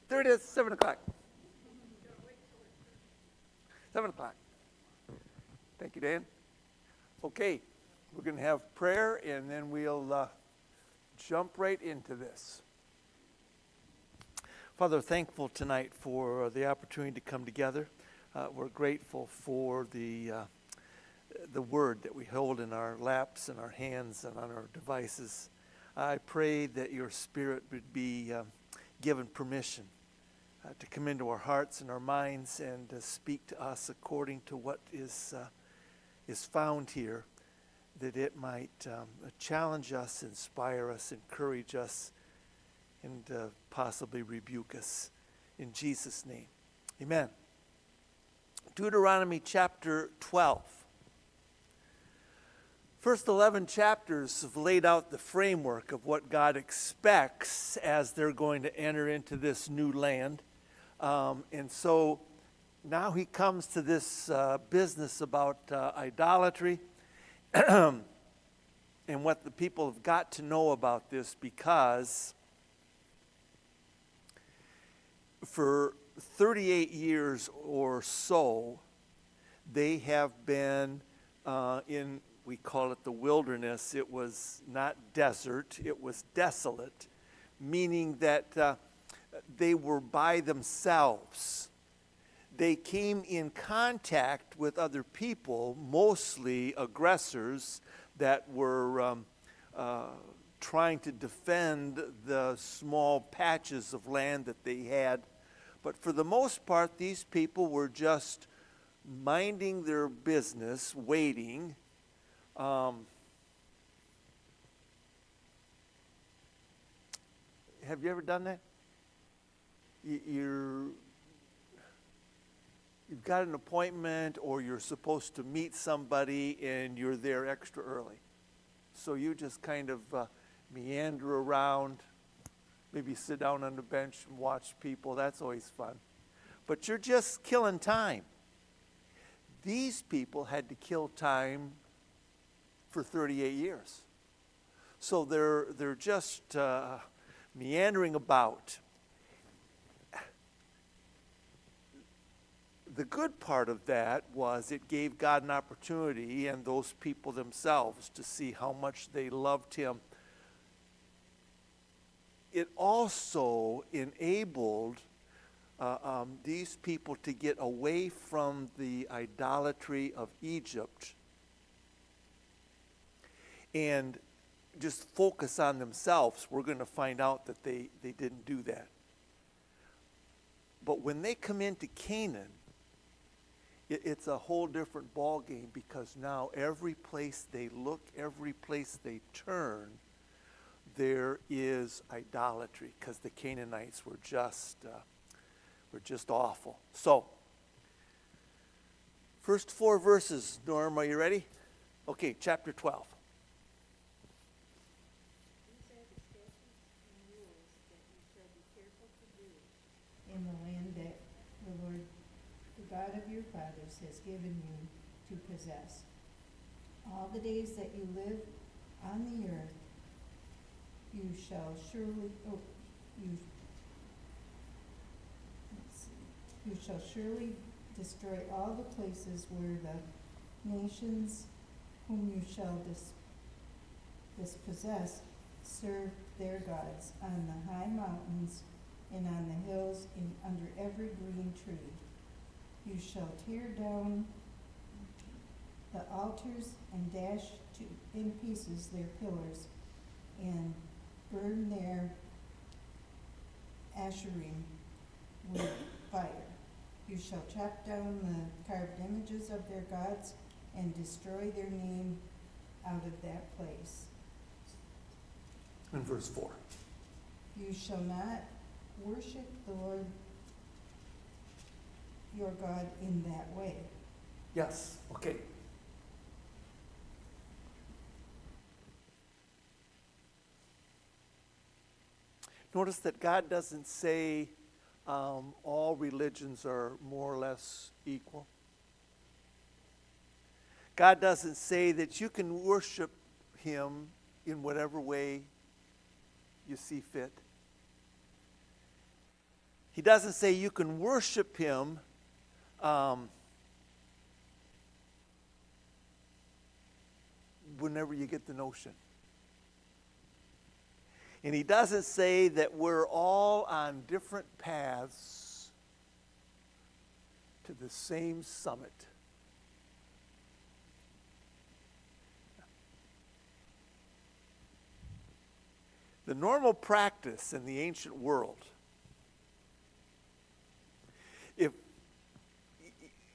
There it is, 7 o'clock. 7 o'clock. Thank you, Dan. Okay, we're going to have prayer, and then we'll jump right into this. Father, thankful tonight for the opportunity to come together. We're grateful for the word that we hold in our laps and our hands and on our devices. I pray that your Spirit would be given permission to come into our hearts and our minds and to speak to us according to what is found here, that it might challenge us, inspire us, encourage us, and possibly rebuke us. In Jesus' name, amen. Deuteronomy chapter 12. First 11 chapters have laid out the framework of what God expects as they're going to enter into this new land. And so now he comes to this business about idolatry and what the people have got to know about this, because for 38 years or so, they have been in, we call it the wilderness. It was not desert, it was desolate, meaning that they were by themselves. They came in contact with other people, mostly aggressors that were trying to defend the small patches of land that they had. But for the most part, these people were just minding their business, waiting. Have you ever done that? You've got an appointment, or you're supposed to meet somebody and you're there extra early. So you just kind of meander around, maybe sit down on the bench and watch people. That's always fun. But you're just killing time. These people had to kill time for 38 years. So they're just meandering about. The good part of that was it gave God an opportunity, and those people themselves, to see how much they loved him. It also enabled these people to get away from the idolatry of Egypt and just focus on themselves. We're going to find out that they didn't do that. But when they come into Canaan, it's a whole different ball game, because now every place they look, every place they turn, there is idolatry, because the Canaanites were just awful. So, first 4 verses. Norm, are you ready? Okay, chapter 12. These are the statutes and rules that you shall be careful to do in the land that the Lord, the God of your fathers, has given you to possess. All the days that you live on the earth, you shall surely destroy all the places where the nations whom you shall dispossess serve their gods, on the high mountains and on the hills and under every green tree. You shall tear down the altars and dash in pieces their pillars, and burn their asherim with fire. You shall chop down the carved images of their gods and destroy their name out of that place. In verse 4. You shall not worship the Lord your God in that way. Yes, okay. Notice that God doesn't say all religions are more or less equal. God doesn't say that you can worship him in whatever way you see fit. He doesn't say you can worship him whenever you get the notion. And he doesn't say that we're all on different paths to the same summit. The normal practice in the ancient world,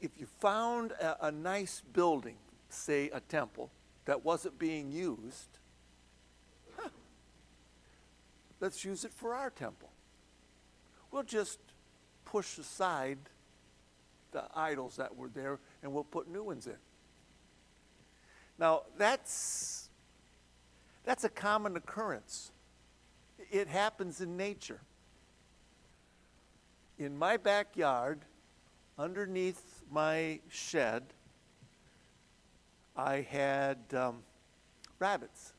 if you found a nice building, say a temple, that wasn't being used, let's use it for our temple. We'll just push aside the idols that were there and we'll put new ones in. Now, that's a common occurrence. It happens in nature. In my backyard, underneath my shed, I had rabbits.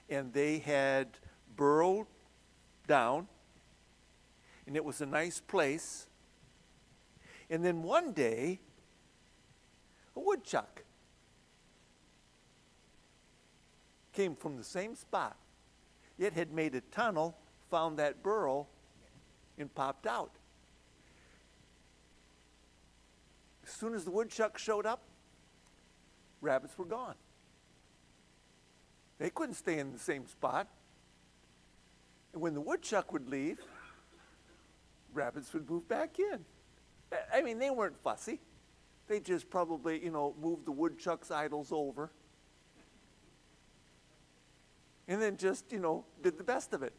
And they had burrowed down, and it was a nice place. And then one day, a woodchuck came from the same spot. It had made a tunnel, found that burrow, and popped out. As soon as the woodchuck showed up, rabbits were gone. They couldn't stay in the same spot. And when the woodchuck would leave, rabbits would move back in. I mean, they weren't fussy. They just probably, moved the woodchuck's idols over. And then just, did the best of it.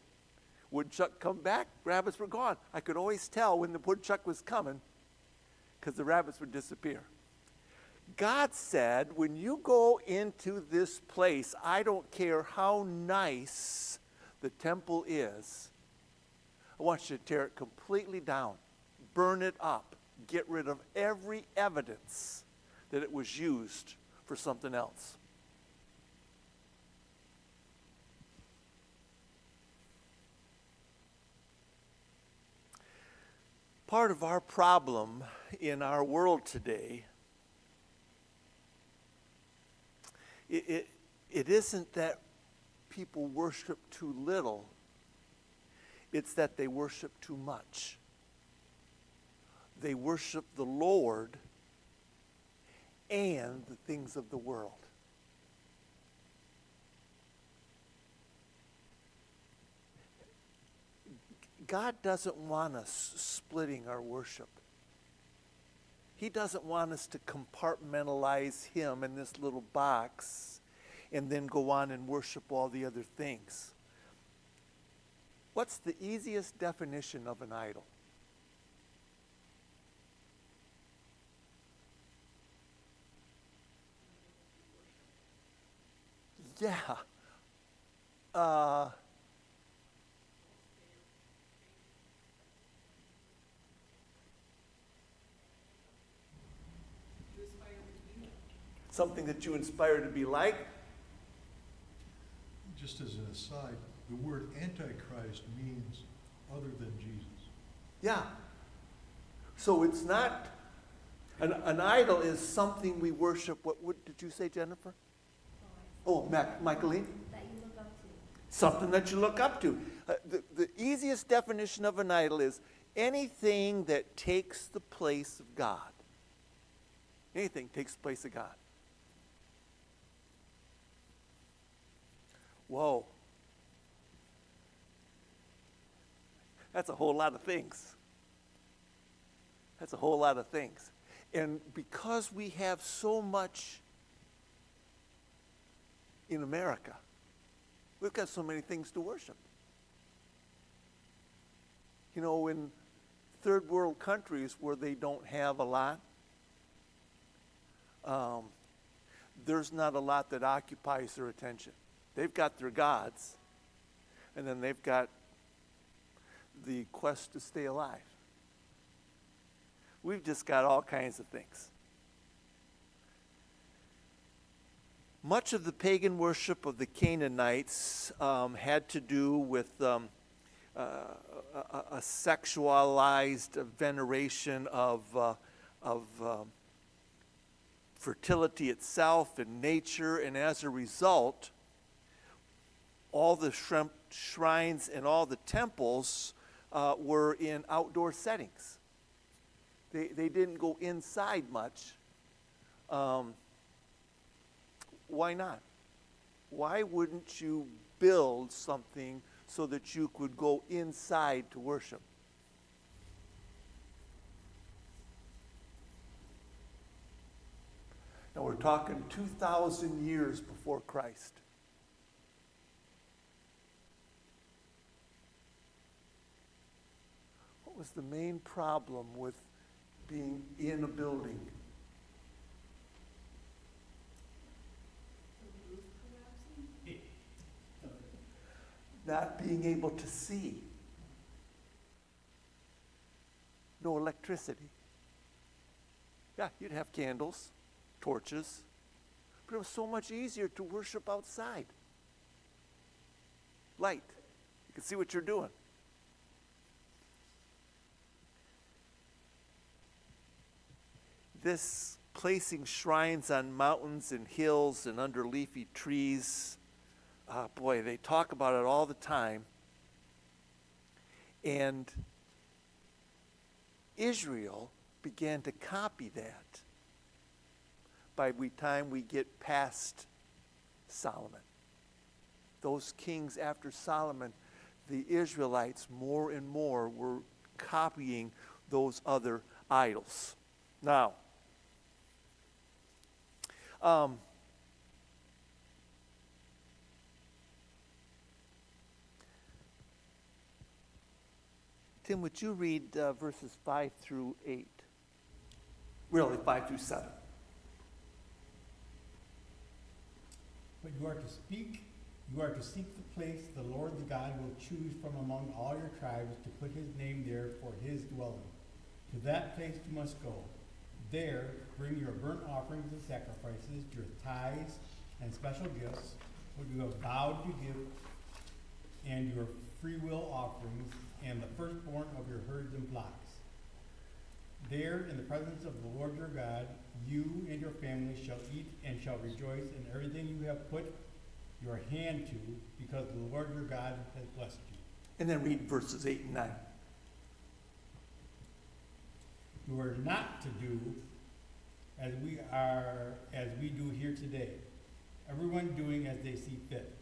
Woodchuck come back, rabbits were gone. I could always tell when the woodchuck was coming because the rabbits would disappear. God said, when you go into this place, I don't care how nice the temple is, I want you to tear it completely down, burn it up, get rid of every evidence that it was used for something else. Part of our problem in our world today, it isn't that people worship too little, it's that they worship too much. They worship the Lord and the things of the world. God doesn't want us splitting our worship. He doesn't want us to compartmentalize him in this little box and then go on and worship all the other things. What's the easiest definition of an idol? Yeah. Something that you inspire to be like. Just as an aside, the word Antichrist means other than Jesus. Yeah. So it's not, an idol is something we worship. What did you say, Jennifer? Michaeline? That you look up to. Something that you look up to. The easiest definition of an idol is anything that takes the place of God. Anything takes the place of God. Whoa. That's a whole lot of things. That's a whole lot of things. And because we have so much in America, we've got so many things to worship. In third world countries where they don't have a lot, there's not a lot that occupies their attention. They've got their gods, and then they've got the quest to stay alive. We've just got all kinds of things. Much of the pagan worship of the Canaanites had to do with a sexualized veneration of fertility itself and nature, and as a result, all the shrines and all the temples were in outdoor settings. They didn't go inside much. Why not? Why wouldn't you build something so that you could go inside to worship? Now we're talking 2,000 years before Christ. What was the main problem with being in a building? Not being able to see. No electricity. Yeah, you'd have candles, torches, but it was so much easier to worship outside. Light. You can see what you're doing. This placing shrines on mountains and hills and under leafy trees, boy, they talk about it all the time. And Israel began to copy that by the time we get past Solomon. Those kings after Solomon, the Israelites more and more were copying those other idols. Now, Tim, would you read verses 5 through 8? Really, 5 through 7. But you are to seek the place the Lord the God will choose from among all your tribes to put his name there for his dwelling. To that place you must go. There bring your burnt offerings and sacrifices, your tithes and special gifts, what you have vowed to give, and your freewill offerings, and the firstborn of your herds and flocks. There, in the presence of the Lord your God, you and your family shall eat and shall rejoice in everything you have put your hand to, because the Lord your God has blessed you. And then read verses 8 and 9. You are not to do as we do here today, everyone doing as they see fit,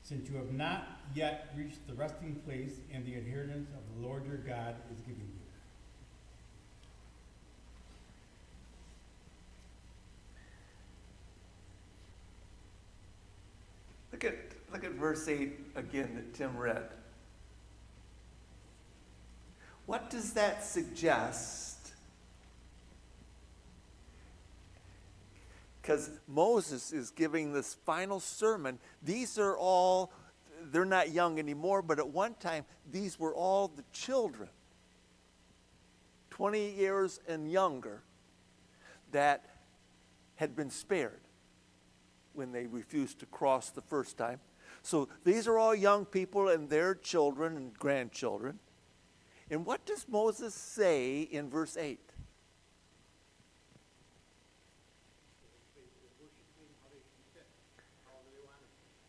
since you have not yet reached the resting place and the inheritance of the Lord your God is giving you. Look at verse 8 again that Tim read. What does that suggest? Because Moses is giving this final sermon. These are all, they're not young anymore, but at one time, these were all the children, 20 years and younger, that had been spared when they refused to cross the first time. So these are all young people and their children and grandchildren. And what does Moses say in verse 8?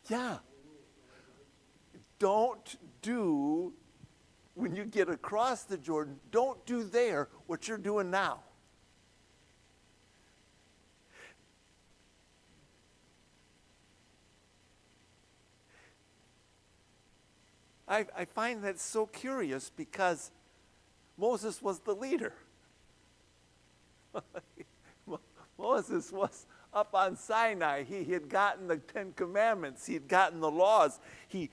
Yeah. Don't do, when you get across the Jordan, don't do there what you're doing now. I find that so curious because Moses was the leader. Moses was up on Sinai. He had gotten the 10 Commandments. He had gotten the laws. He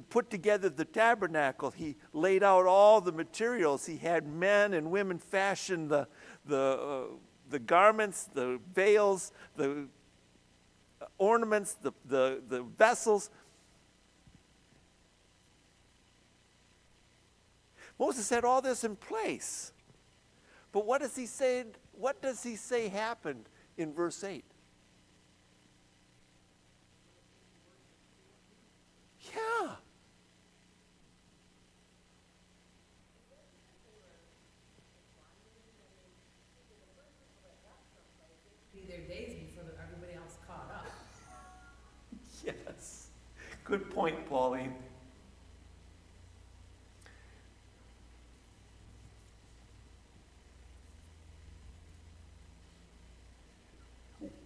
put together the tabernacle. He laid out all the materials. He had men and women fashion the garments, the veils, the ornaments, the vessels. Moses had all this in place. But what does he say? What does he say happened in verse 8? Yeah. Good point, Pauline.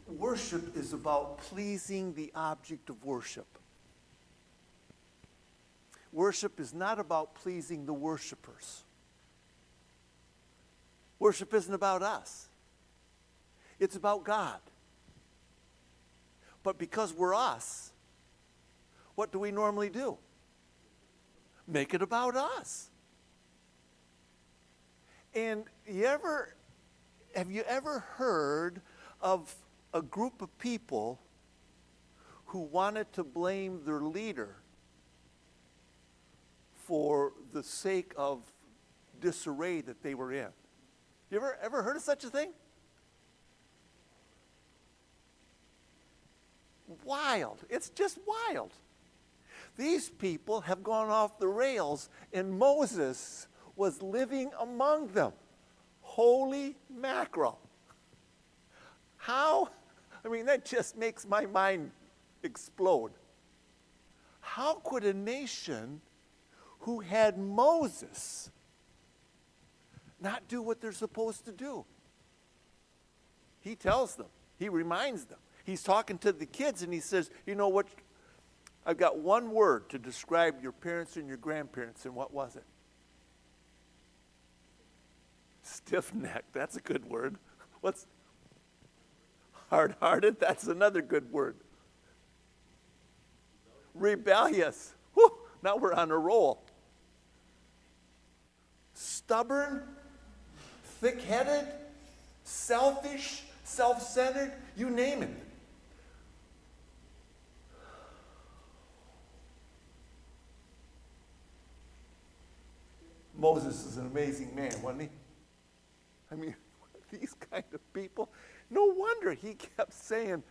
Worship is about pleasing the object of worship. Worship is not about pleasing the worshipers. Worship isn't about us. It's about God. But because we're us, what do we normally do? Make it about us. And have you ever heard of a group of people who wanted to blame their leader for the sake of disarray that they were in? You ever heard of such a thing? Wild. It's just wild. These people have gone off the rails, and Moses was living among them. Holy mackerel. How? I mean, that just makes my mind explode. How could a nation who had Moses not do what they're supposed to do? He tells them. He reminds them. He's talking to the kids, and he says, you know what? I've got one word to describe your parents and your grandparents, and what was it? Stiff-necked. That's a good word. What's hard-hearted? That's another good word. Rebellious. Whew, now we're on a roll. Stubborn, thick-headed, selfish, self-centered, you name it. Moses is an amazing man, wasn't he? I mean, these kind of people, no wonder he kept saying,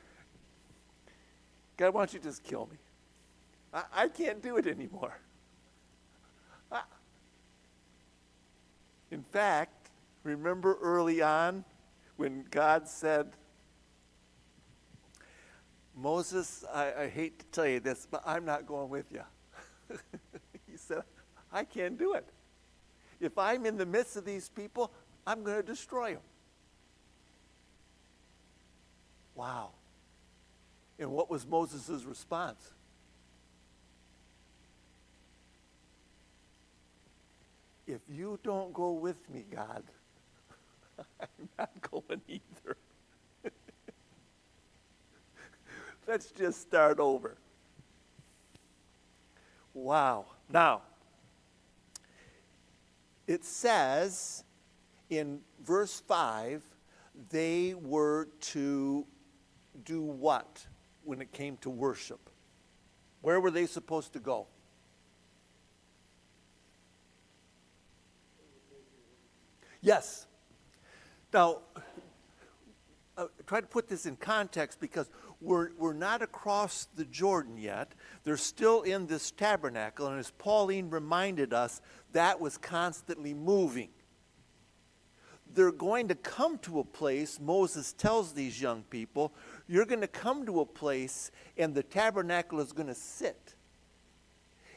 God, why don't you just kill me? I can't do it anymore. In fact, remember early on when God said, Moses, I hate to tell you this, but I'm not going with you. He said, I can't do it. If I'm in the midst of these people, I'm going to destroy them. Wow. And what was Moses' response? If you don't go with me, God, I'm not going either. Let's just start over. Wow. Now, it says in verse 5, they were to do what when it came to worship? Where were they supposed to go? Yes. Now, try to put this in context because we're not across the Jordan yet. They're still in this tabernacle, and as Pauline reminded us, that was constantly moving. They're going to come to a place, Moses tells these young people, you're going to come to a place and the tabernacle is going to sit.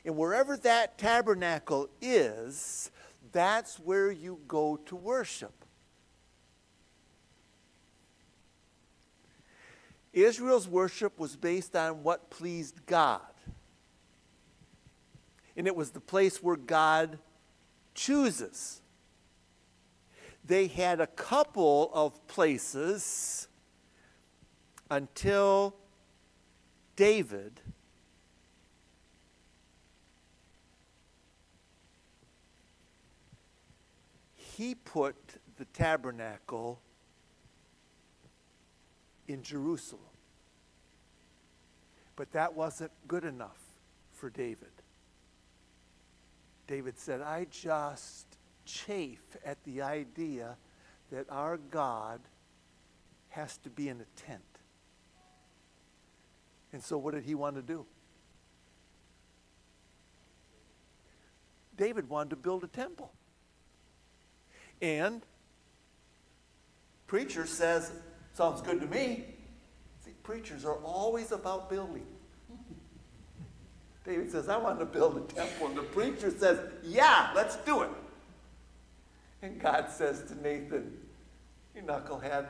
And wherever that tabernacle is, that's where you go to worship. Israel's worship was based on what pleased God. And it was the place where God chooses. They had a couple of places until David he put the tabernacle in Jerusalem. But that wasn't good enough for David. David said, I just chafe at the idea that our God has to be in a tent. And so what did he want to do? David wanted to build a temple. And preacher says, sounds good to me. See, preachers are always about building. David says, I want to build a temple. And the preacher says, yeah, let's do it. And God says to Nathan, you knucklehead,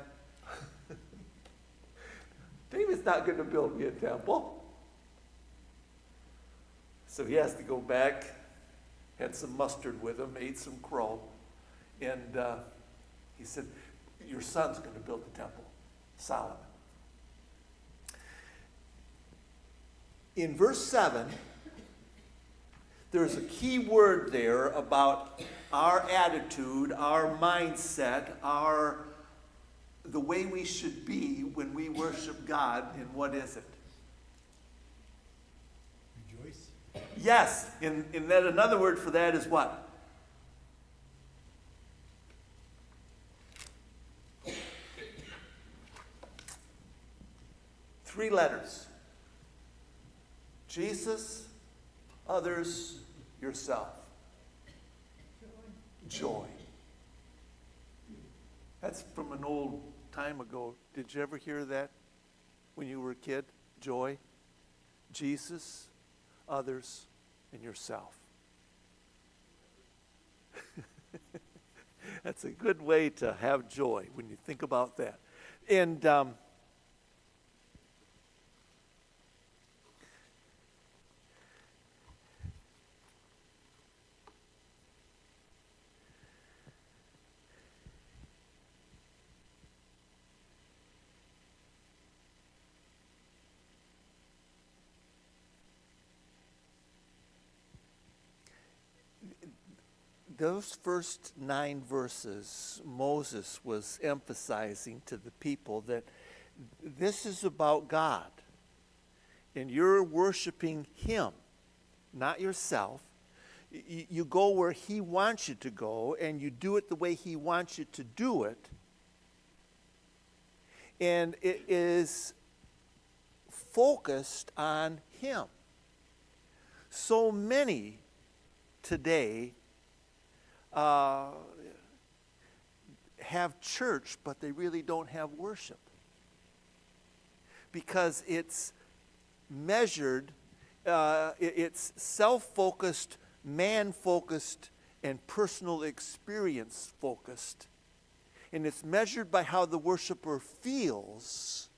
David's not going to build me a temple. So he has to go back, had some mustard with him, ate some crow, and he said, your son's going to build the temple, Solomon. In verse 7, there's a key word there about our attitude, our mindset, the way we should be when we worship God, and what is it? Rejoice. Yes, and that another word for that is what? Three letters. Jesus, others, yourself. Joy. That's from an old time ago. Did you ever hear that when you were a kid? Joy. Jesus, others, and yourself. That's a good way to have joy when you think about that. And those first 9 verses, Moses was emphasizing to the people that this is about God. And you're worshiping Him, not yourself. You go where He wants you to go, and you do it the way He wants you to do it. And it is focused on Him. So many today have church, but they really don't have worship. Because it's measured, it's self-focused, man-focused, and personal experience-focused. And it's measured by how the worshiper feels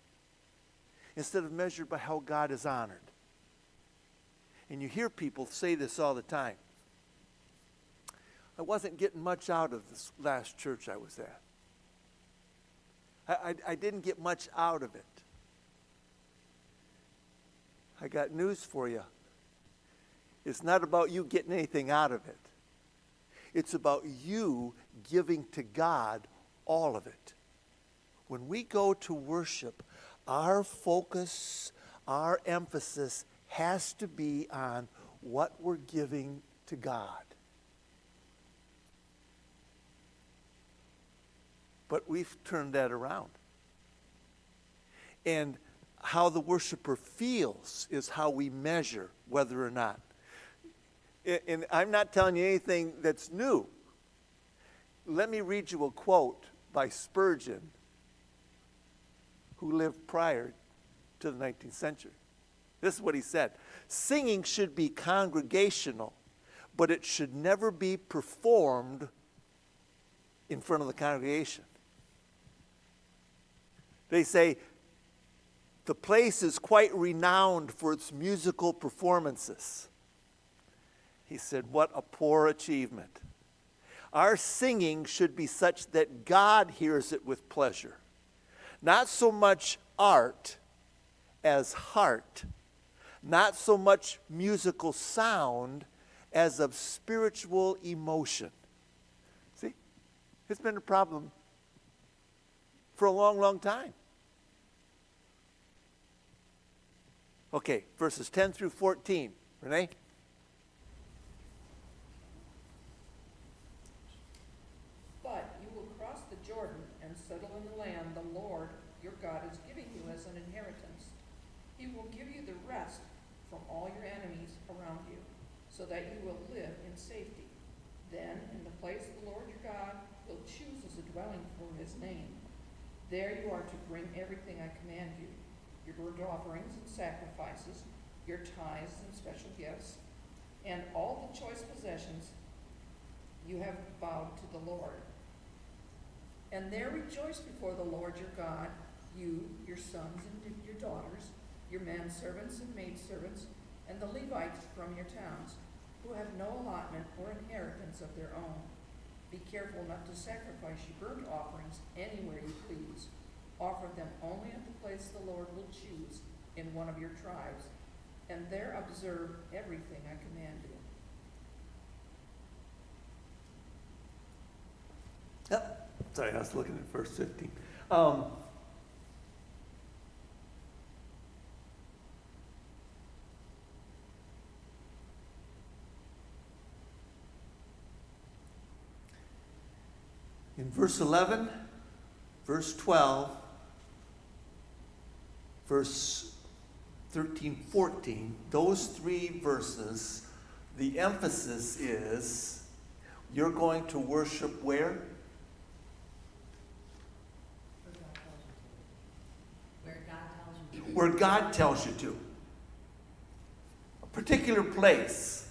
instead of measured by how God is honored. And you hear people say this all the time. I wasn't getting much out of this last church I was at. I didn't get much out of it. I got news for you. It's not about you getting anything out of it. It's about you giving to God all of it. When we go to worship, our focus, our emphasis has to be on what we're giving to God. But we've turned that around. And how the worshiper feels is how we measure whether or not. And I'm not telling you anything that's new. Let me read you a quote by Spurgeon, who lived prior to the 19th century. This is what he said. Singing should be congregational, but it should never be performed in front of the congregation. They say, the place is quite renowned for its musical performances. He said, what a poor achievement. Our singing should be such that God hears it with pleasure. Not so much art as heart. Not so much musical sound as of spiritual emotion. See, it's been a problem for a long, long time. Okay, verses 10 through 14. Renee? But you will cross the Jordan and settle in the land the Lord your God is giving you as an inheritance. He will give you the rest from all your enemies around you, so that you will live in safety. Then, in the place the Lord your God will choose as a dwelling for His name, there you are to bring everything I command you, your burnt offerings and sacrifices, your tithes and special gifts, and all the choice possessions you have vowed to the Lord. And there rejoice before the Lord your God, you, your sons and your daughters, your manservants and maidservants, and the Levites from your towns, who have no allotment or inheritance of their own. Be careful not to sacrifice your burnt offerings anywhere you please. Offer them only at the place the Lord will choose in one of your tribes, and there observe everything I command you. Yep. Sorry, I was looking at verse 15. In verse 11, verse 12, verse 13, 14, those three verses, the emphasis is you're going to worship where? Where God tells you to. A particular place.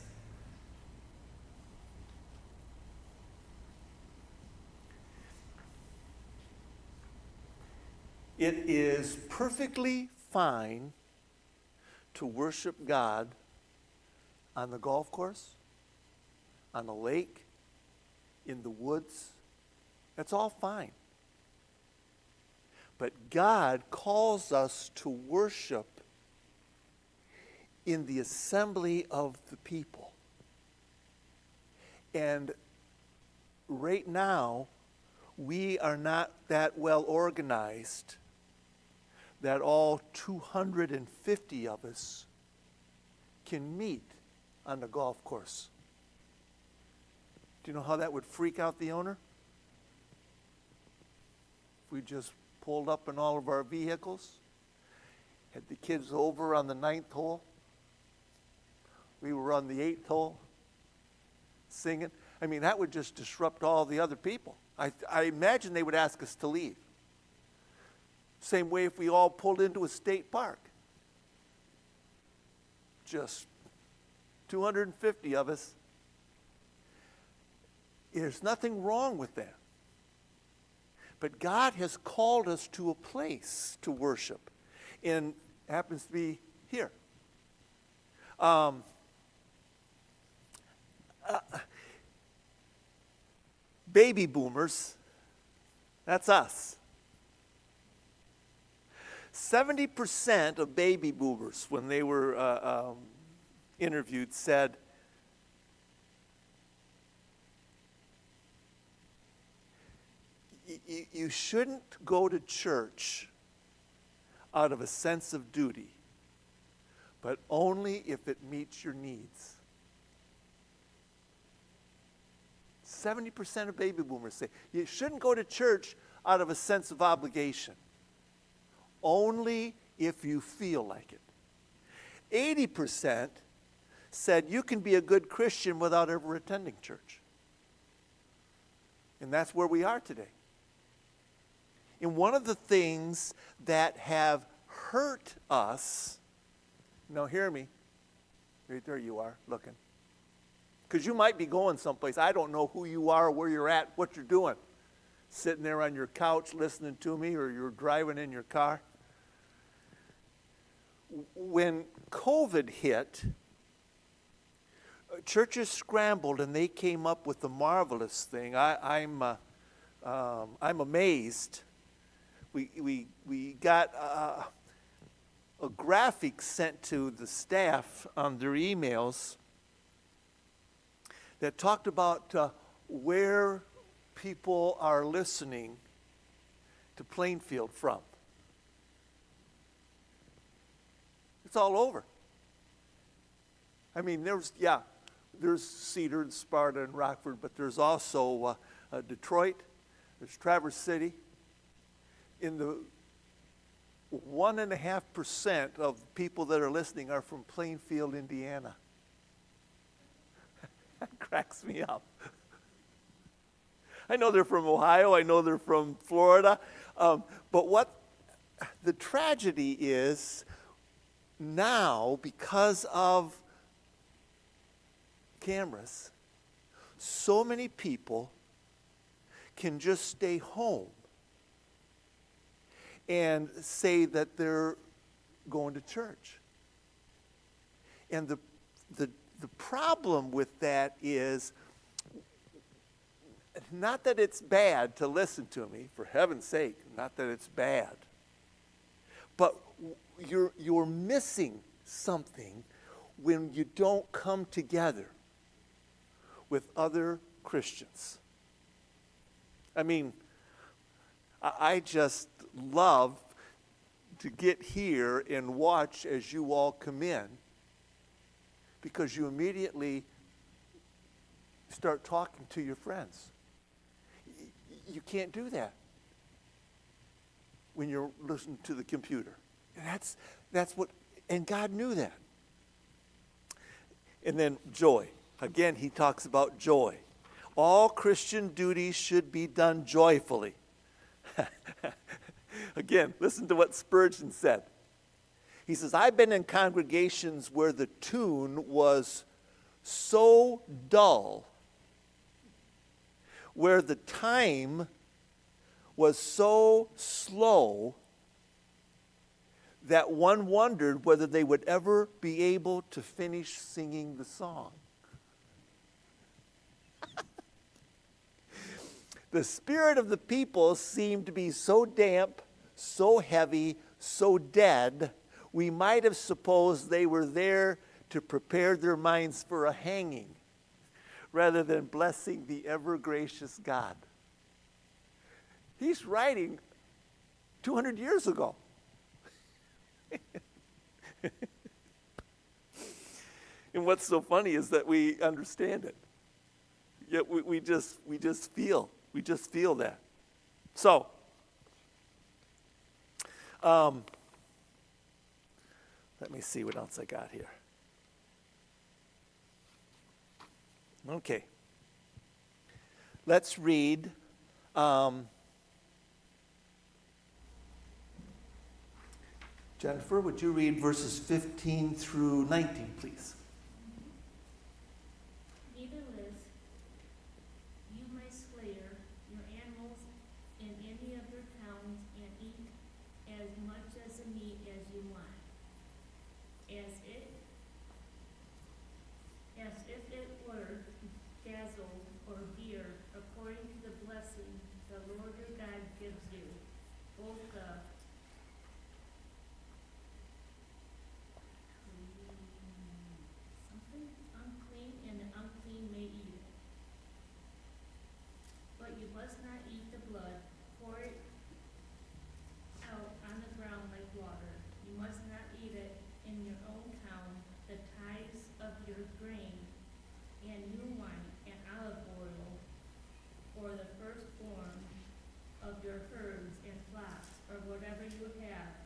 It is perfectly fine to worship God on the golf course, on a lake, in the woods. That's all fine. But God calls us to worship in the assembly of the people. And right now, we are not that well organized that all 250 of us can meet on the golf course. Do you know how that would freak out the owner? If we just pulled up in all of our vehicles, had the kids over on the 9th hole, we were on the 8th hole, singing. I mean, that would just disrupt all the other people. I imagine they would ask us to leave. Same way if we all pulled into a state park. Just 250 of us. There's nothing wrong with that. But God has called us to a place to worship. And happens to be here. Baby boomers, that's us. 70% of baby boomers, when they were interviewed, said, you shouldn't go to church out of a sense of duty, but only if it meets your needs. 70% of baby boomers say, you shouldn't go to church out of a sense of obligation, only if you feel like it. 80% said you can be a good Christian without ever attending church. And that's where we are today. And one of the things that have hurt us, now hear me, right there you are looking. Because you might be going someplace. I don't know who you are, where you're at, what you're doing. Sitting there on your couch listening to me, or you're driving in your car. When COVID hit, churches scrambled and they came up with a marvelous thing. I'm amazed. We got a graphic sent to the staff on their emails that talked about where people are listening to Plainfield from. It's all over. I mean, there's Cedar and Sparta and Rockford, but there's also Detroit, there's Traverse City. In the 1.5% of people that are listening are from Plainfield, Indiana. That cracks me up. I know they're from Ohio, I know they're from Florida, but what the tragedy is, now, because of cameras, so many people can just stay home and say that they're going to church. And the problem with that is, not that it's bad to listen to me, for heaven's sake, not that it's bad, but you're missing something when you don't come together with other Christians. I mean, I just love to get here and watch as you all come in, because you immediately start talking to your friends. You can't do that when you're listening to the computer. That's what, and God knew that. And then joy. Again, he talks about joy. All Christian duties should be done joyfully. Again, listen to what Spurgeon said. He says, I've been in congregations where the tune was so dull, where the time was so slow, that one wondered whether they would ever be able to finish singing the song. The spirit of the people seemed to be so damp, so heavy, so dead, we might have supposed they were there to prepare their minds for a hanging, rather than blessing the ever-gracious God. He's writing 200 years ago. And what's so funny is that we understand it. Yet we just feel that. So, let me see what else I got here. Okay. Let's read Jennifer, would you read verses 15 through 19, please? Nevertheless, you may slaughter your animals in any of your towns and eat as much as the meat as you want, as if it were dazzle or beer, according to the blessing the Lord your God gives you. Both something unclean and the unclean may eat it. But you must not eat the blood, pour it out on the ground like water. You must not eat it in your own town, the tithes of your grain, and new wine, and olive oil, or the firstborn of your herds and flocks, or whatever you have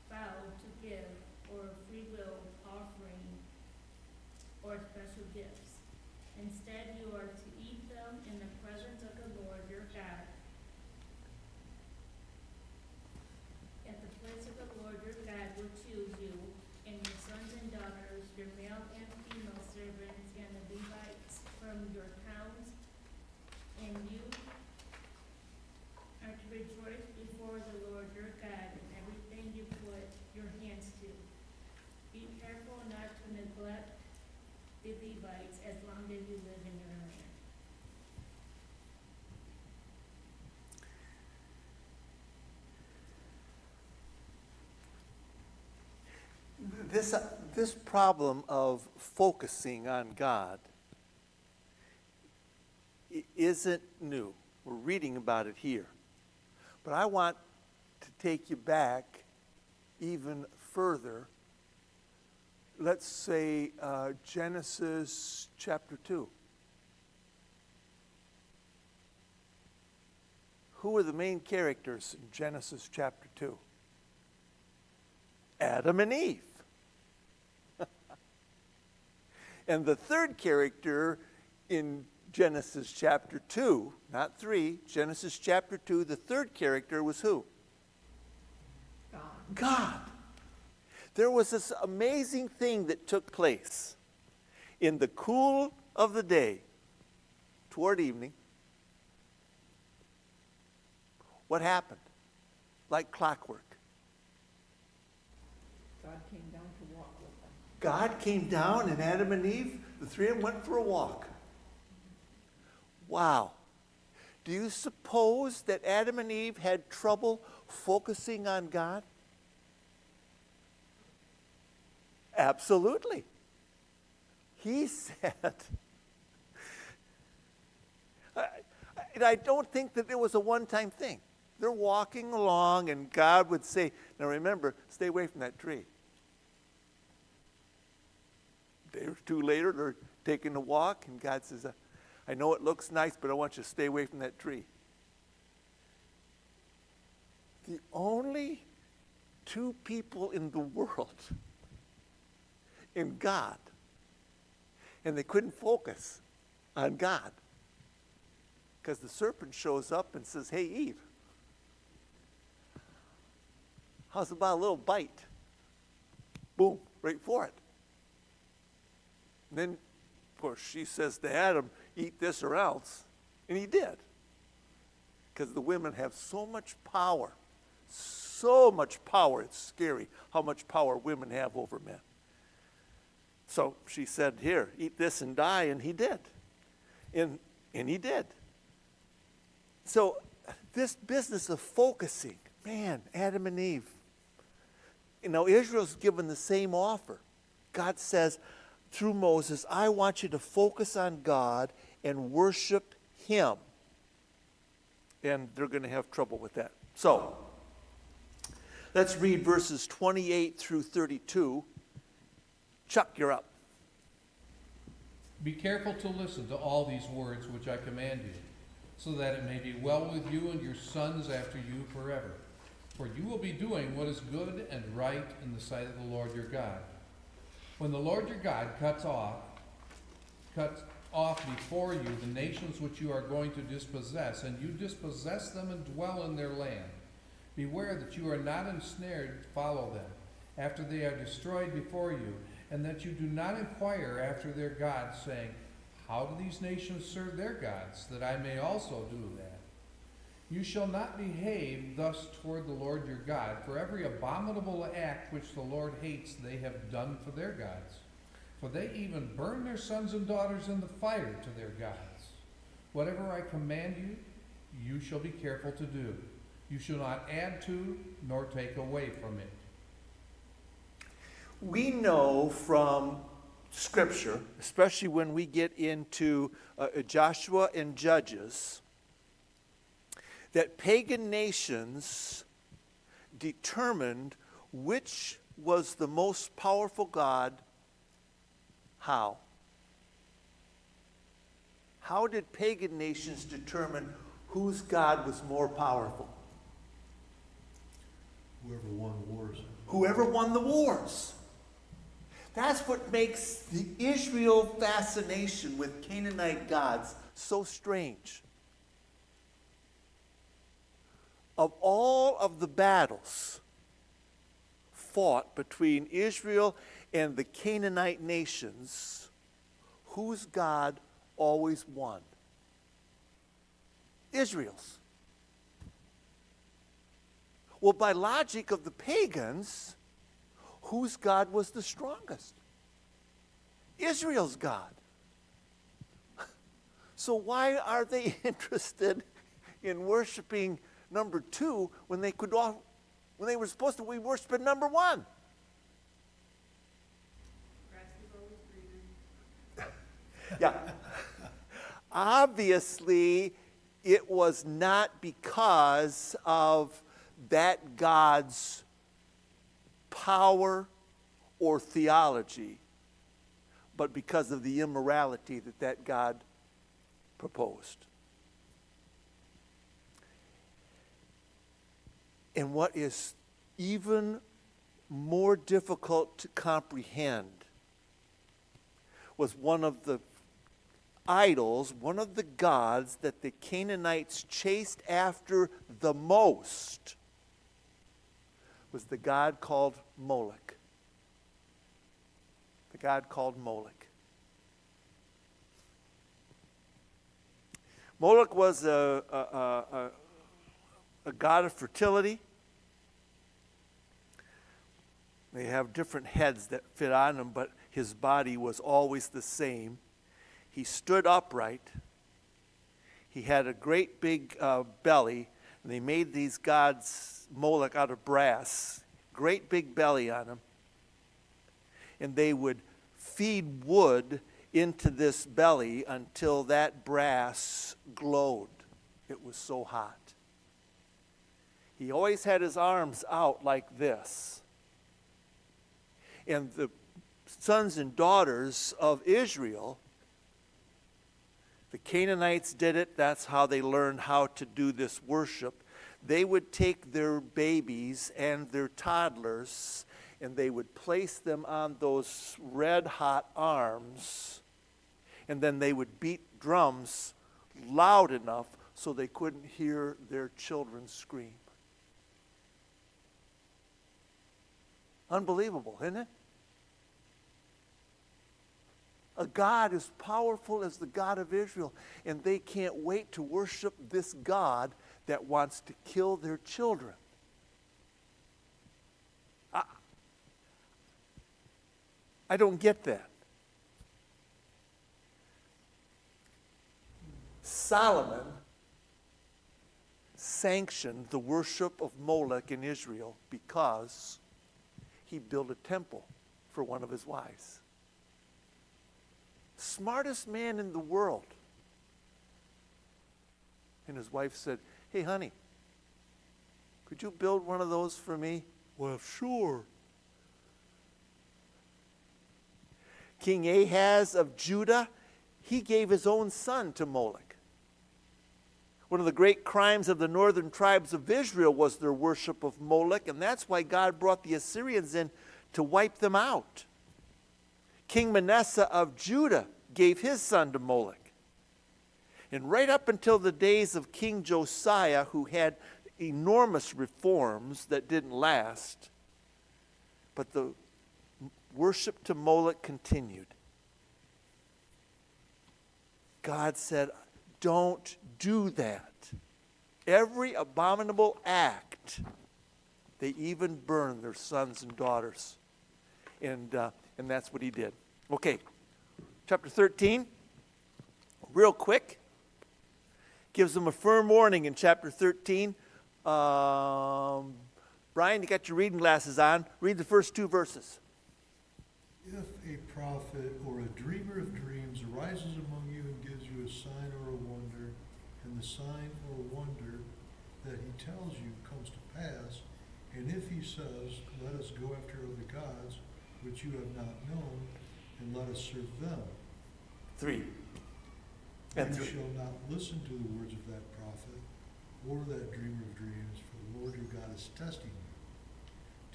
vowed to give, or a free will offering, or special gifts. Instead, you are to eat them in the presence of the Lord your God, at the place of the Lord your God will choose you, and your sons and daughters, your male and female servants, and the Levites from your towns, and you are to rejoice before the Lord your God in everything you put your hands to. Be careful not to neglect the Levites as long as you live in your land. This problem of focusing on God isn't new. We're reading about it here. But I want to take you back even further. Let's say Genesis chapter 2. Who are the main characters in Genesis chapter 2? Adam and Eve. And the third character in Genesis chapter 2, not 3, Genesis chapter 2, the third character was who? God. God. there was this amazing thing that took place in the cool of the day, toward evening. What happened? Like clockwork. God came down to walk with them. God came down, and Adam and Eve, the three of them went for a walk. Wow. Do you suppose that Adam and Eve had trouble focusing on God? Absolutely. He said, and I don't think that it was a one-time thing. They're walking along, and God would say, now remember, stay away from that tree. A day or two later, they're taking a walk, and God says, I know it looks nice, but I want you to stay away from that tree. The only two people in the world in God, and they couldn't focus on God because the serpent shows up and says, hey, Eve, how's about a little bite? Boom, right for it. And then, of course, she says to Adam, eat this or else. And he did. Because the women have so much power. So much power, it's scary how much power women have over men. So she said, here, eat this and die, and he did. And he did. So this business of focusing, man, Adam and Eve. You know, Israel's given the same offer. God says, through Moses, I want you to focus on God and worship him. And they're going to have trouble with that. So, let's read verses 28 through 32. Chuck, you're up. Be careful to listen to all these words which I command you, so that it may be well with you and your sons after you forever. For you will be doing what is good and right in the sight of the Lord your God. When the Lord your God cuts off before you the nations which you are going to dispossess, and you dispossess them and dwell in their land, beware that you are not ensnared to follow them, after they are destroyed before you, and that you do not inquire after their gods, saying, how do these nations serve their gods, that I may also do that? You shall not behave thus toward the Lord your God, for every abominable act which the Lord hates they have done for their gods. For they even burn their sons and daughters in the fire to their gods. Whatever I command you, you shall be careful to do. You shall not add to nor take away from it. We know from Scripture, especially when we get into Joshua and Judges, that pagan nations determined which was the most powerful God. How? How did pagan nations determine whose God was more powerful? Whoever won wars. Whoever won the wars. That's what makes the Israel fascination with Canaanite gods so strange. Of all of the battles fought between Israel and the Canaanite nations, whose God always won? Israel's. Well, by logic of the pagans, whose God was the strongest? Israel's God. So why are they interested in worshiping number two when they were supposed to be worshiping number one? Yeah. Obviously, it was not because of that God's power or theology, but because of the immorality that God proposed. And what is even more difficult to comprehend was one of the idols, one of the gods that the Canaanites chased after the most was the god called Moloch. god called Moloch. Moloch was a god of fertility. They have different heads that fit on him, but his body was always the same. He stood upright. He had a great big belly, and they made these gods, Moloch, out of brass. Great big belly on him. And they would feed wood into this belly until that brass glowed. It was so hot. He always had his arms out like this. And the sons and daughters of Israel, the Canaanites did it. That's how they learned how to do this worship. They would take their babies and their toddlers, and they would place them on those red-hot arms, and then they would beat drums loud enough so they couldn't hear their children scream. Unbelievable, isn't it? A God as powerful as the God of Israel, and they can't wait to worship this God that wants to kill their children. I don't get that. Solomon sanctioned the worship of Moloch in Israel because he built a temple for one of his wives. Smartest man in the world. And his wife said, "Hey, honey, could you build one of those for me?" "Well, sure." King Ahaz of Judah, he gave his own son to Moloch. One of the great crimes of the northern tribes of Israel was their worship of Moloch, and that's why God brought the Assyrians in to wipe them out. King Manasseh of Judah gave his son to Moloch. And right up until the days of King Josiah, who had enormous reforms that didn't last, but the worship to Moloch continued. God said, don't do that. Every abominable act, they even burned their sons and daughters. And that's what he did. Okay, chapter 13, real quick, gives them a firm warning in chapter 13. Brian, you got your reading glasses on. Read the first 2 verses. If a prophet or a dreamer of dreams arises among you and gives you a sign or a wonder, and the sign or wonder that he tells you comes to pass, and if he says, let us go after other gods, which you have not known, and let us serve them. 3. You shall not listen to the words of that prophet or that dreamer of dreams, for the Lord your God is testing you,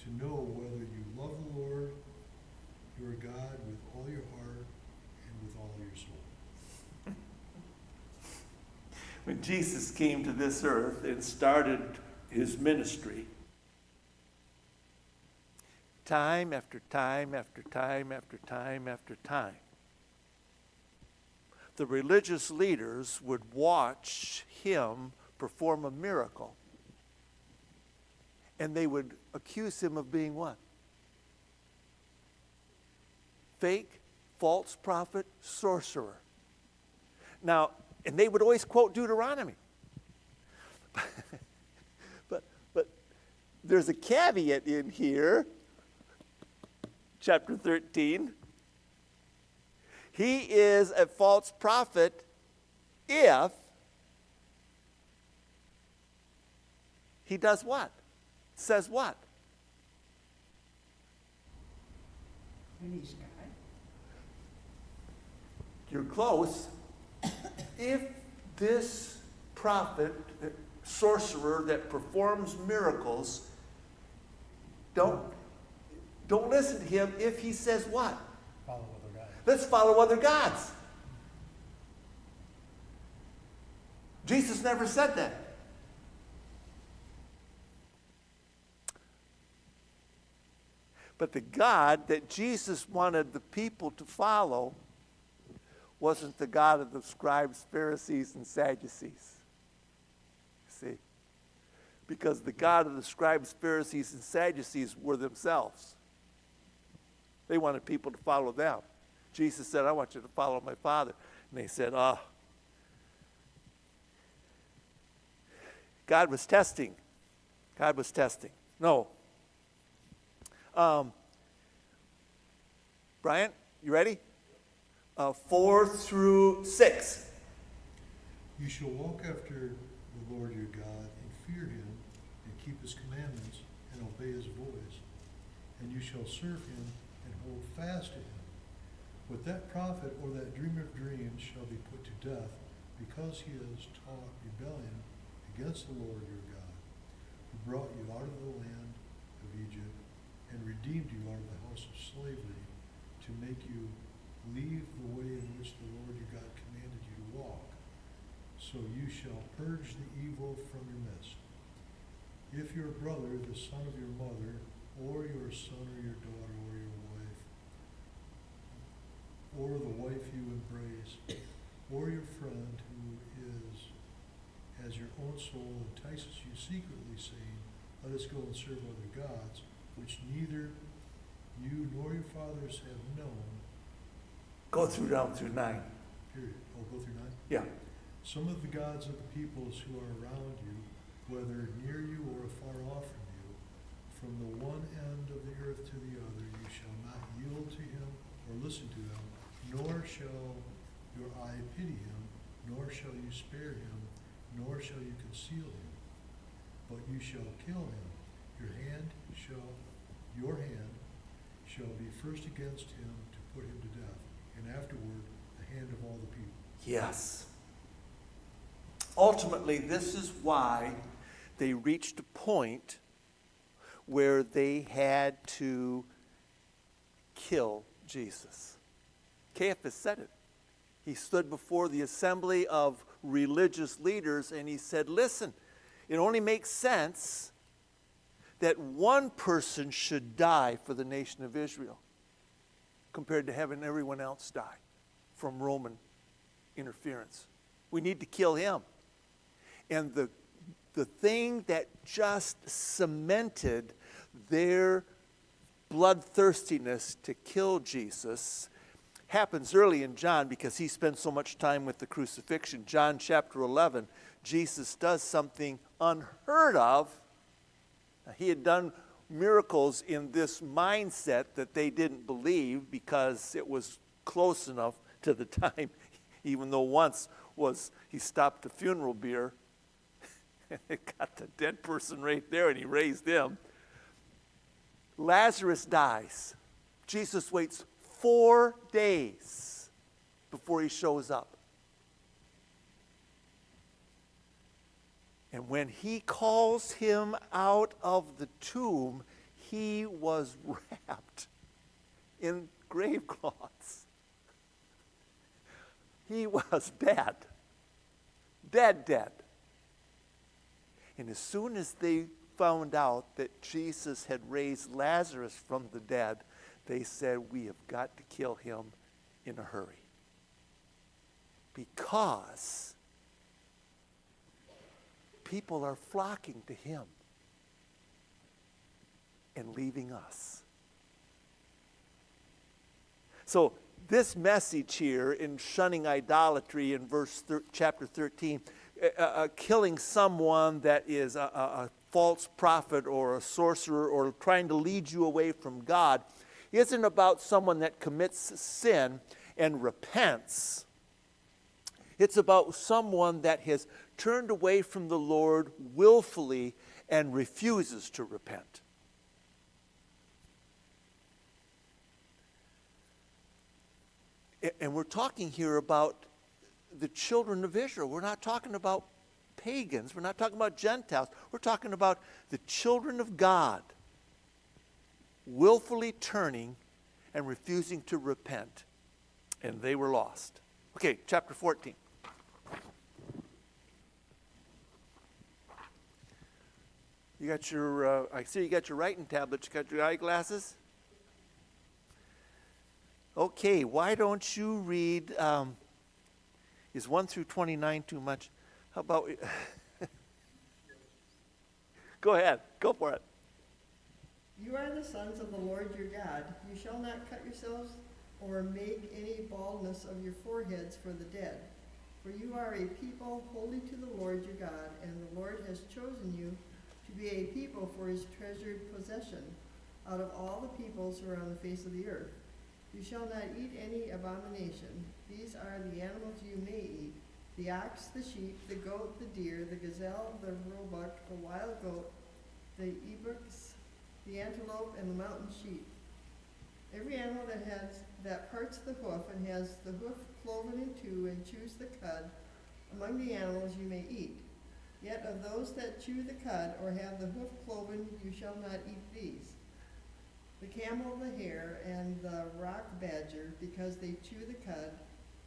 to know whether you love the Lord your God with all your heart and with all your soul. When Jesus came to this earth and started his ministry, time after time after time after time after time, the religious leaders would watch him perform a miracle, and they would accuse him of being what? Fake, false prophet, sorcerer. Now, and they would always quote Deuteronomy. but there's a caveat in here, chapter 13. He is a false prophet if he does what? Says what? Release God. You're close. If this prophet, sorcerer that performs miracles, don't listen to him if he says what? Follow other gods. Let's follow other gods. Jesus never said that. But the God that Jesus wanted the people to follow wasn't the God of the scribes, Pharisees, and Sadducees. See? Because the God of the scribes, Pharisees, and Sadducees were themselves. They wanted people to follow them. Jesus said, I want you to follow my Father. And they said, God was testing. God was testing. No. Brian, you ready? 4 through 6. You shall walk after the Lord your God and fear him and keep his commandments and obey his voice. And you shall serve him and hold fast to him. But that prophet or that dreamer of dreams shall be put to death because he has taught rebellion against the Lord your God, who brought you out of the land of Egypt and redeemed you out of the house of slavery to make you leave the way in which the Lord your God commanded you to walk. So you shall purge the evil from your midst. If your brother, the son of your mother, or your son or your daughter, or your wife, or the wife you embrace, or your friend who is as your own soul entices you secretly, saying, let us go and serve other gods, which neither you nor your fathers have known. Go through down through 9. Period. Oh, go through 9? Yeah. Some of the gods of the peoples who are around you, whether near you or afar off from you, from the one end of the earth to the other, you shall not yield to him or listen to them, nor shall your eye pity him, nor shall you spare him, nor shall you conceal him, but you shall kill him. Your hand shall be first against him to put him to death, and afterward the hand of all the people. Yes. Ultimately, this is why they reached a point where they had to kill Jesus. Caiaphas said it. He stood before the assembly of religious leaders and he said, listen, it only makes sense that one person should die for the nation of Israel compared to having everyone else die from Roman interference. We need to kill him. And the thing that just cemented their bloodthirstiness to kill Jesus happens early in John because he spends so much time with the crucifixion. John chapter 11, Jesus does something unheard of. He had done miracles in this mindset that they didn't believe because it was close enough to the time, even though once was he stopped the funeral bier and it got the dead person right there and he raised him. Lazarus dies. Jesus waits 4 days before he shows up. And when he calls him out of the tomb, he was wrapped in grave cloths. He was dead. Dead. And as soon as they found out that Jesus had raised Lazarus from the dead, they said, we have got to kill him in a hurry. Because people are flocking to him and leaving us. So this message here in shunning idolatry in chapter 13, killing someone that is a false prophet or a sorcerer or trying to lead you away from God, isn't about someone that commits sin and repents. It's about someone that has turned away from the Lord willfully and refuses to repent. And we're talking here about the children of Israel. We're not talking about pagans. We're not talking about Gentiles. We're talking about the children of God willfully turning and refusing to repent. And they were lost. Okay, chapter 14. You got your, I see you got your writing tablets. You got your eyeglasses? Okay, why don't you read, is 1 through 29 too much? How about, go ahead, go for it. You are the sons of the Lord your God. You shall not cut yourselves or make any baldness of your foreheads for the dead. For you are a people holy to the Lord your God, and the Lord has chosen you to be a people for his treasured possession out of all the peoples who are on the face of the earth. You shall not eat any abomination. These are the animals you may eat: the ox, the sheep, the goat, the deer, the gazelle, the roebuck, the wild goat, the eberks, the antelope, and the mountain sheep. Every animal that parts the hoof and has the hoof cloven in two and chews the cud, among the animals you may eat. Yet of those that chew the cud or have the hoof cloven, you shall not eat these: the camel, the hare, and the rock badger, because they chew the cud,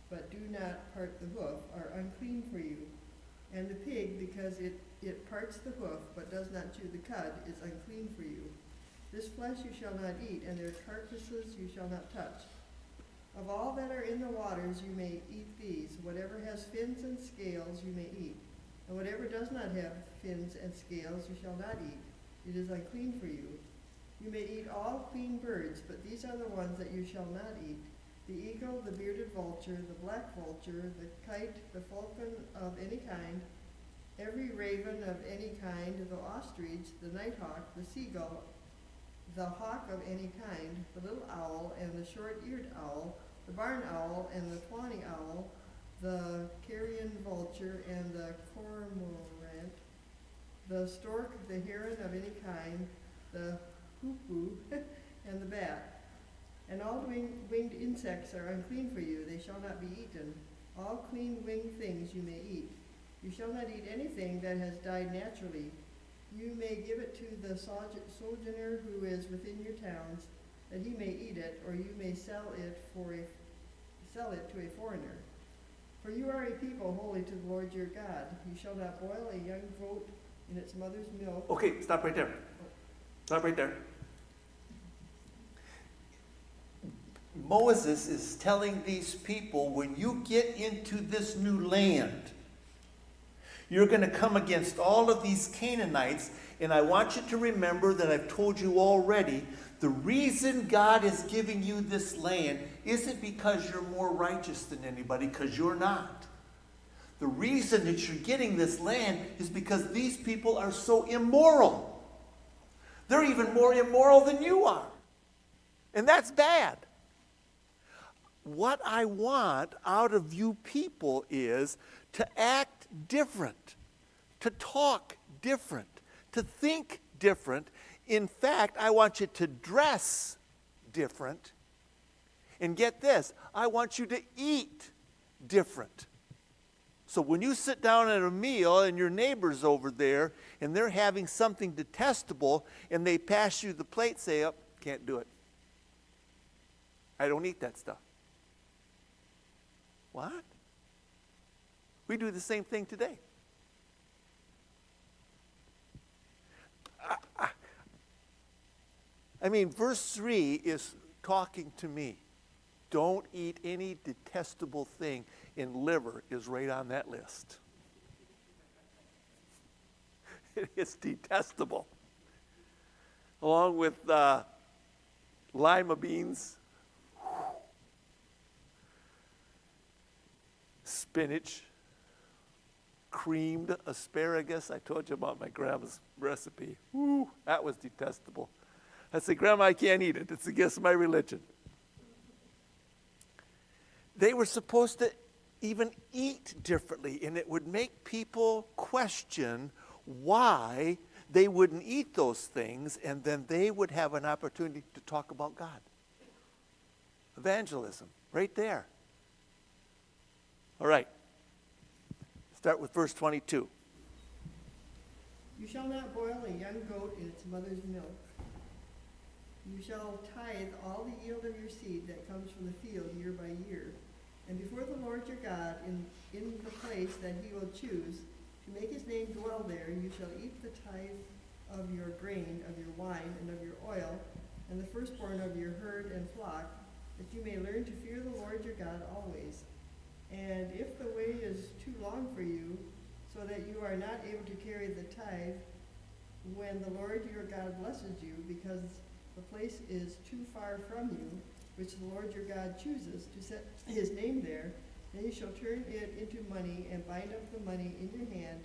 but do not part the hoof, are unclean for you. And the pig, because it parts the hoof, but does not chew the cud, is unclean for you. This flesh you shall not eat, and their carcasses you shall not touch. Of all that are in the waters you may eat these: whatever has fins and scales you may eat, and whatever does not have fins and scales you shall not eat. It is unclean for you. You may eat all clean birds, but these are the ones that you shall not eat: the eagle, the bearded vulture, the black vulture, the kite, the falcon of any kind, every raven of any kind, the ostrich, the nighthawk, the seagull, the hawk of any kind, the little owl and the short-eared owl, the barn owl and the tawny owl, the carrion vulture and the cormorant, the stork, the heron of any kind, the hoopoe, and the bat. And all winged insects are unclean for you; they shall not be eaten. All clean winged things you may eat. You shall not eat anything that has died naturally. You may give it to the sojourner who is within your towns, that he may eat it, or you may sell it to a foreigner. For you are a people holy to the Lord your God. You shall not boil a young goat in its mother's milk. Okay, stop right there. Stop right there. Moses is telling these people, when you get into this new land, you're going to come against all of these Canaanites, and I want you to remember that I've told you already, the reason God is giving you this land isn't because you're more righteous than anybody, because you're not. The reason that you're getting this land is because these people are so immoral. They're even more immoral than you are. And that's bad. What I want out of you people is to act different, to talk different, to think different. In fact, I want you to dress different. And get this, I want you to eat different. So when you sit down at a meal and your neighbor's over there and they're having something detestable and they pass you the plate, say, oh, can't do it. I don't eat that stuff. What? We do the same thing today. I mean, verse 3 is talking to me. Don't eat any detestable thing, and liver is right on that list. It's detestable. Along with lima beans, spinach, creamed asparagus. I told you about my grandma's recipe. Woo, that was detestable. I said, Grandma, I can't eat it. It's against my religion. They were supposed to even eat differently, and it would make people question why they wouldn't eat those things, and then they would have an opportunity to talk about God. Evangelism, right there. All right. Start with verse 22. You shall not boil a young goat in its mother's milk. You shall tithe all the yield of your seed that comes from the field year by year. And before the Lord your God, in the place that he will choose, to make his name dwell there, you shall eat the tithe of your grain, of your wine, and of your oil, and the firstborn of your herd and flock, that you may learn to fear the Lord your God always. And if the way is too long for you, so that you are not able to carry the tithe, when the Lord your God blesses you, because the place is too far from you, which the Lord your God chooses to set his name there, then you shall turn it into money and bind up the money in your hand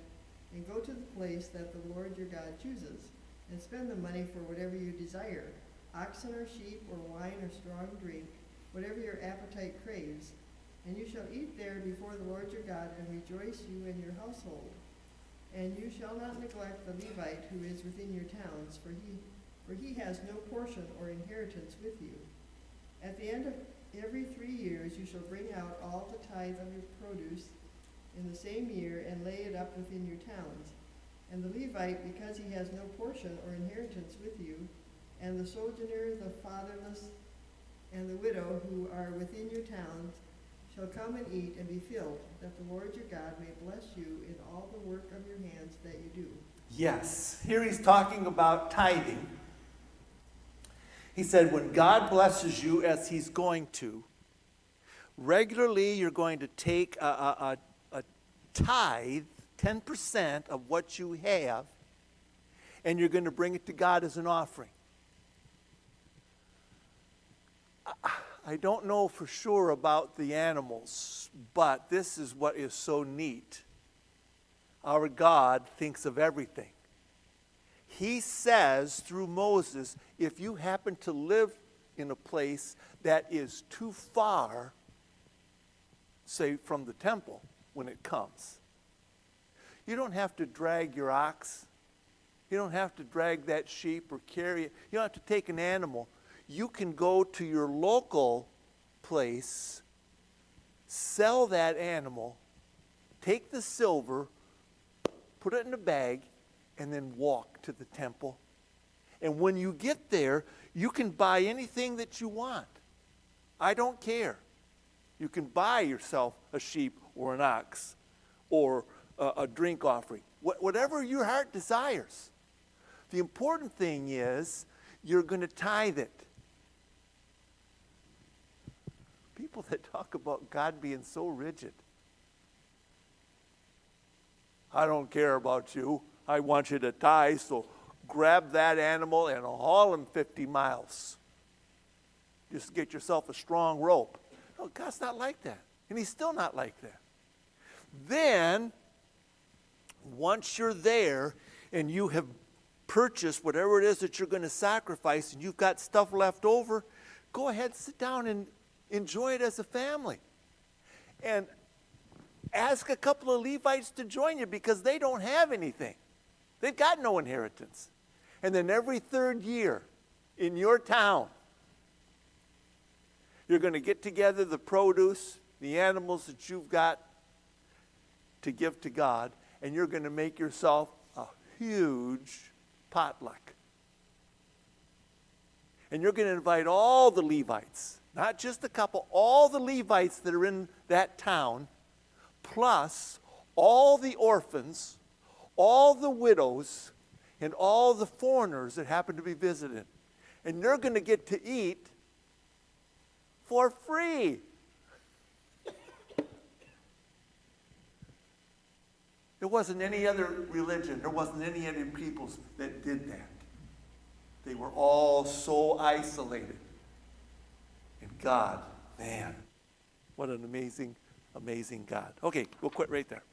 and go to the place that the Lord your God chooses and spend the money for whatever you desire, oxen or sheep or wine or strong drink, whatever your appetite craves. And you shall eat there before the Lord your God and rejoice, you and your household. And you shall not neglect the Levite who is within your towns, for he has no portion or inheritance with you. At the end of every 3 years you shall bring out all the tithe of your produce in the same year and lay it up within your towns. And the Levite, because he has no portion or inheritance with you, and the sojourner, the fatherless, and the widow who are within your towns, shall come and eat and be filled, that the Lord your God may bless you in all the work of your hands that you do. Yes, here he's talking about tithing. He said, when God blesses you, as he's going to, regularly you're going to take a tithe, 10% of what you have, and you're going to bring it to God as an offering. I don't know for sure about the animals, but this is what is so neat. Our God thinks of everything. He says through Moses, if you happen to live in a place that is too far, say from the temple when it comes, you don't have to drag your ox. You don't have to drag that sheep or carry it. You don't have to take an animal. You can go to your local place, sell that animal, take the silver, put it in a bag, and then walk to the temple. And when you get there, you can buy anything that you want. I don't care. You can buy yourself a sheep or an ox or a drink offering, whatever your heart desires. The important thing is you're going to tithe it. People that talk about God being so rigid. I don't care about you. I want you to tithe, so grab that animal and haul him 50 miles. Just get yourself a strong rope. No, God's not like that. And he's still not like that. Then, once you're there and you have purchased whatever it is that you're going to sacrifice and you've got stuff left over, go ahead, sit down and enjoy it as a family. And ask a couple of Levites to join you because they don't have anything. They've got no inheritance. And then every 3rd year in your town, you're going to get together the produce, the animals that you've got to give to God, and you're going to make yourself a huge potluck. And you're going to invite all the Levites, not just a couple, all the Levites that are in that town, plus all the orphans, all the widows, and all the foreigners that happen to be visiting. And they're going to get to eat for free. There wasn't any other religion, there wasn't any other peoples that did that. They were all so isolated. And God, man, what an amazing, amazing God. Okay, we'll quit right there.